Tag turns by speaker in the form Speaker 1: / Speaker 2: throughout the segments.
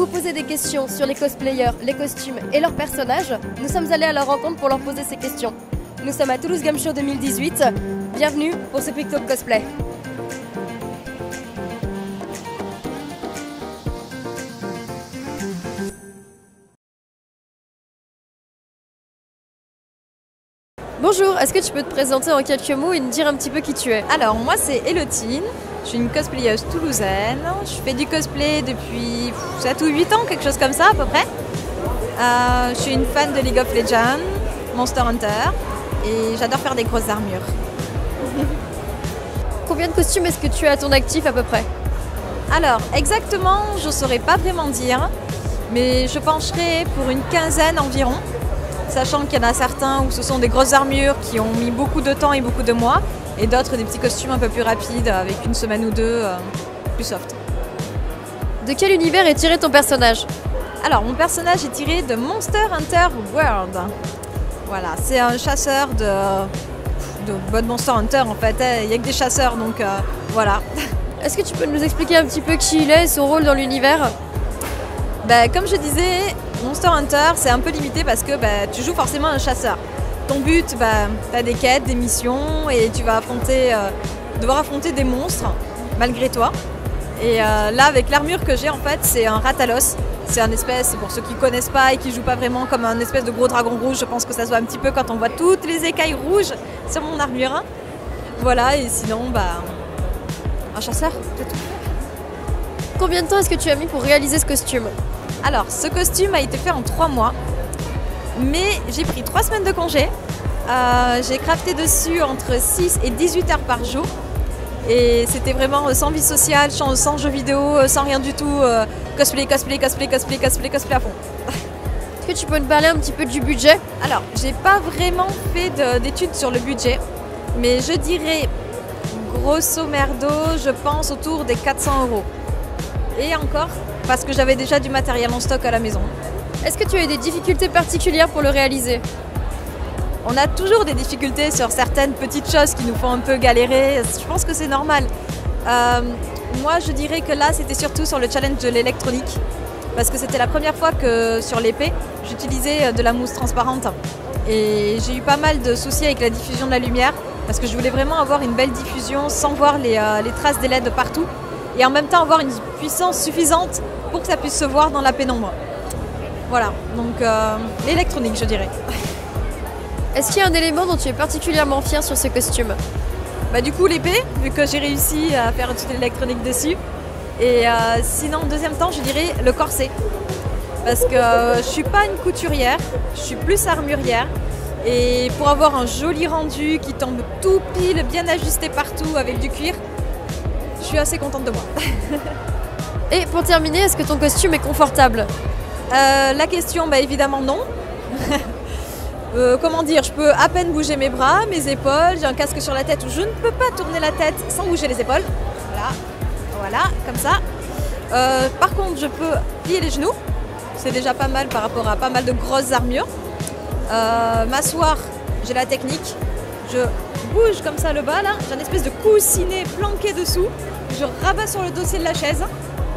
Speaker 1: vous posez des questions sur les cosplayers, les costumes et leurs personnages, nous sommes allés à leur rencontre pour leur poser ces questions. Nous sommes à Toulouse Game Show 2018. Bienvenue pour ce Quick Talk Cosplay. Bonjour, est-ce que tu peux te présenter en quelques mots et nous dire un petit peu qui tu es?
Speaker 2: Alors moi c'est Elotine, je suis une cosplayeuse toulousaine, je fais du cosplay depuis 7 ou 8 ans, quelque chose comme ça à peu près. Je suis une fan de League of Legends, Monster Hunter et j'adore faire des grosses armures.
Speaker 1: Combien de costumes est-ce que tu as à ton actif à peu près?
Speaker 2: Alors exactement je ne saurais pas vraiment dire, mais je pencherai pour une quinzaine environ. Sachant qu'il y en a certains où ce sont des grosses armures qui ont mis beaucoup de temps et beaucoup de mois, et d'autres des petits costumes un peu plus rapides avec une semaine ou deux plus soft.
Speaker 1: De quel univers est tiré ton personnage?
Speaker 2: Alors mon personnage est tiré de Monster Hunter World. Voilà, c'est un chasseur de Monster Hunter en fait, il n'y a que des chasseurs donc voilà.
Speaker 1: Est-ce que tu peux nous expliquer un petit peu qui il est et son rôle dans l'univers?
Speaker 2: Comme je disais, Monster Hunter c'est un peu limité parce que tu joues forcément un chasseur. Ton but, tu as des quêtes, des missions et tu vas devoir affronter des monstres malgré toi. Et là avec l'armure que j'ai en fait c'est un Rathalos. C'est un espèce, pour ceux qui ne connaissent pas et qui ne jouent pas vraiment, comme un espèce de gros dragon rouge. Je pense que ça se voit un petit peu quand on voit toutes les écailles rouges sur mon armure. Voilà, et sinon un chasseur, c'est tout.
Speaker 1: Combien de temps est-ce que tu as mis pour réaliser ce costume?
Speaker 2: Alors, ce costume a été fait en 3 mois, mais j'ai pris 3 semaines de congé. J'ai crafté dessus entre 6 et 18 heures par jour. Et c'était vraiment sans vie sociale, sans jeux vidéo, sans rien du tout. Cosplay à fond.
Speaker 1: Est-ce que tu peux nous parler un petit peu du budget?
Speaker 2: Alors, j'ai pas vraiment fait d'études sur le budget, mais je dirais, grosso merdo, je pense autour des 400 €. Et encore, parce que j'avais déjà du matériel en stock à la maison.
Speaker 1: Est-ce que tu as eu des difficultés particulières pour le réaliser?
Speaker 2: On a toujours des difficultés sur certaines petites choses qui nous font un peu galérer. Je pense que c'est normal. Moi, je dirais que là, c'était surtout sur le challenge de l'électronique. Parce que c'était la première fois que sur l'épée, j'utilisais de la mousse transparente. Et j'ai eu pas mal de soucis avec la diffusion de la lumière. Parce que je voulais vraiment avoir une belle diffusion sans voir les traces des LED partout. Et en même temps avoir une puissance suffisante pour que ça puisse se voir dans la pénombre. Voilà, donc l'électronique je dirais.
Speaker 1: Est-ce qu'il y a un élément dont tu es particulièrement fière sur ce costume?
Speaker 2: Du coup l'épée, vu que j'ai réussi à faire toute l'électronique dessus. Et sinon en deuxième temps je dirais le corset. Parce que je suis pas une couturière, je suis plus armurière. Et pour avoir un joli rendu qui tombe tout pile, bien ajusté partout avec du cuir, je suis assez contente de moi.
Speaker 1: Et pour terminer, est-ce que ton costume est confortable?
Speaker 2: La question, évidemment non. Comment dire, je peux à peine bouger mes bras, mes épaules, j'ai un casque sur la tête où je ne peux pas tourner la tête sans bouger les épaules. Voilà, comme ça. Par contre, je peux plier les genoux, c'est déjà pas mal par rapport à pas mal de grosses armures. M'asseoir, j'ai la technique. Je bouge comme ça le bas là, j'ai une espèce de coussinet planqué dessous, je rabats sur le dossier de la chaise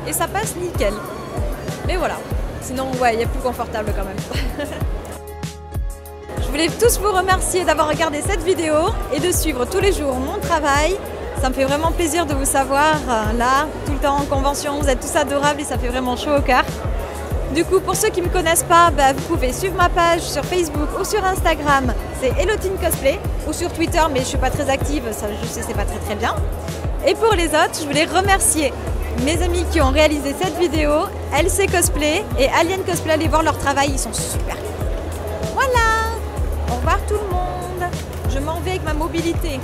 Speaker 2: et ça passe nickel. Mais voilà, sinon il y a plus confortable quand même. Je voulais tous vous remercier d'avoir regardé cette vidéo et de suivre tous les jours mon travail. Ça me fait vraiment plaisir de vous savoir là, tout le temps en convention, vous êtes tous adorables et ça fait vraiment chaud au cœur. Du coup, pour ceux qui ne me connaissent pas, vous pouvez suivre ma page sur Facebook ou sur Instagram, c'est Elotine Cosplay, ou sur Twitter, mais je ne suis pas très active, ça je sais, c'est pas très bien. Et pour les autres, je voulais remercier mes amis qui ont réalisé cette vidéo, LC Cosplay et Alien Cosplay, allez voir leur travail, ils sont super. Voilà, au revoir tout le monde, je m'en vais avec ma mobilité.